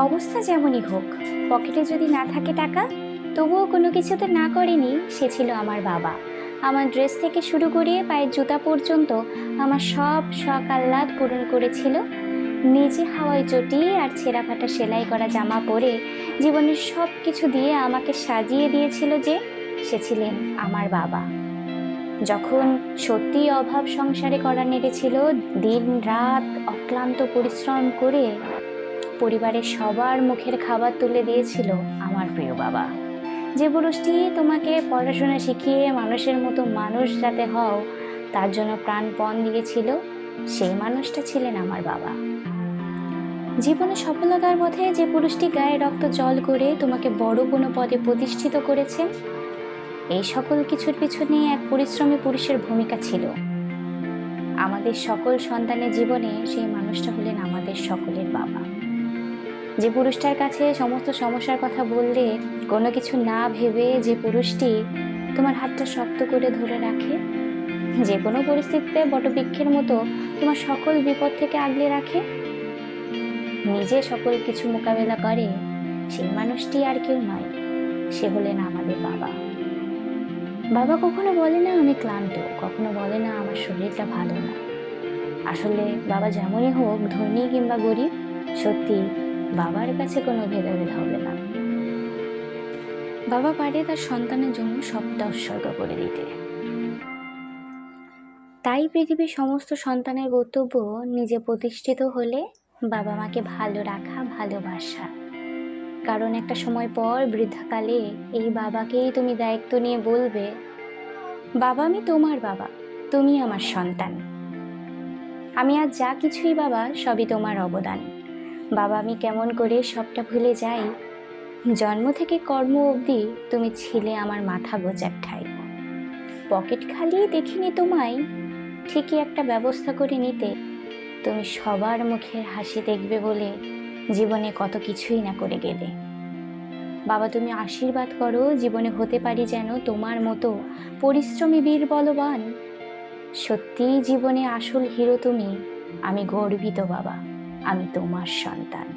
অবস্থা যেমনই হোক, পকেটে যদি না থাকে টাকা, তবুও কোনো কিছুতে না করেনি সে ছিল আমার বাবা। আমার ড্রেস থেকে শুরু করে পায়ের জুতা পর্যন্ত আমার সব শখ আহ্লাদ পূরণ করেছিল। নিজে হাওয়াই চটি আর ছেঁড়া ফাটা সেলাই করা জামা পরে জীবনের সব কিছু দিয়ে আমাকে সাজিয়ে দিয়েছিল যে সে ছিলেন আমার বাবা। যখন সত্যিই অভাব সংসারে করা নেড়েছিল, দিন রাত অক্লান্ত পরিশ্রম করে পরিবারের সবার মুখের খাবার তুলে দিয়েছিল আমার প্রিয় বাবা। যে পুরুষটি তোমাকে পড়াশোনা শিখিয়ে মানুষের মতো মানুষ যাতে হও তার জন্য প্রাণপণ দিয়েছিল, সেই মানুষটা ছিলেন আমার বাবা। জীবনে সফলতার পথে যে পুরুষটি গায়ে রক্ত জল করে তোমাকে বড় কোনো পদে প্রতিষ্ঠিত করেছেন, এই সকল কিছুর পিছনে এক পরিশ্রমী পুরুষের ভূমিকা ছিল। আমাদের সকল সন্তানের জীবনে সেই মানুষটা হলেন আমাদের সকলের বাবা। যে পুরুষটার কাছে সমস্ত সমস্যার কথা বললে কোনো কিছু না ভেবে যে পুরুষটি তোমার হাতটা শক্ত করে ধরে রাখে, যে কোনো পরিস্থিতিতে বটবৃক্ষের মতো তোমার সকল বিপদ থেকে আগলে রাখে, নিজে সকল কিছু মোকাবেলা করে, সেই মানুষটি আর কেউ নয়, সে হলেন আমাদের বাবা। বাবা কখনো বলে না আমি ক্লান্ত, কখনো বলে না আমার শরীরটা ভালো না। আসলে বাবা যেমনই হোক, ধনী কিংবা গরিব, সত্যি বাবার কাছে কোনো ভেদাভেদ হবে না। বাবা পারে তার সন্তানের জন্য সবটা উৎসর্গ করে দিতে। তাই পৃথিবীর সমস্ত সন্তানের কর্তব্য নিজে প্রতিষ্ঠিত হলে বাবা মাকে ভালো রাখা, ভালোবাসা। কারণ একটা সময় পর বৃদ্ধাকালে এই বাবাকেই তুমি দায়িত্ব নিয়ে বলবে, বাবা আমি তোমার বাবা, তুমি আমার সন্তান। আমি আজ যা কিছুই বাবা, সবই তোমার অবদান। বাবা আমি কেমন করে সবটা ভুলে যাই, জন্ম থেকে কর্ম অবধি তুমি ছিলে আমার মাথা গোজার ঠাই। পকেট খালি দেখিনি তোমায়, ঠিকই একটা ব্যবস্থা করে নিতে। তুমি সবার মুখের হাসি দেখবে বলে জীবনে কত কিছুই না করে গেলে। বাবা তুমি আশীর্বাদ করো জীবনে হতে পারি যেন তোমার মতো পরিশ্রমী বীর বলবান। সত্যিই জীবনে আসল হিরো তুমি, আমি গর্বিত বাবা, আমি তোমার সন্তান।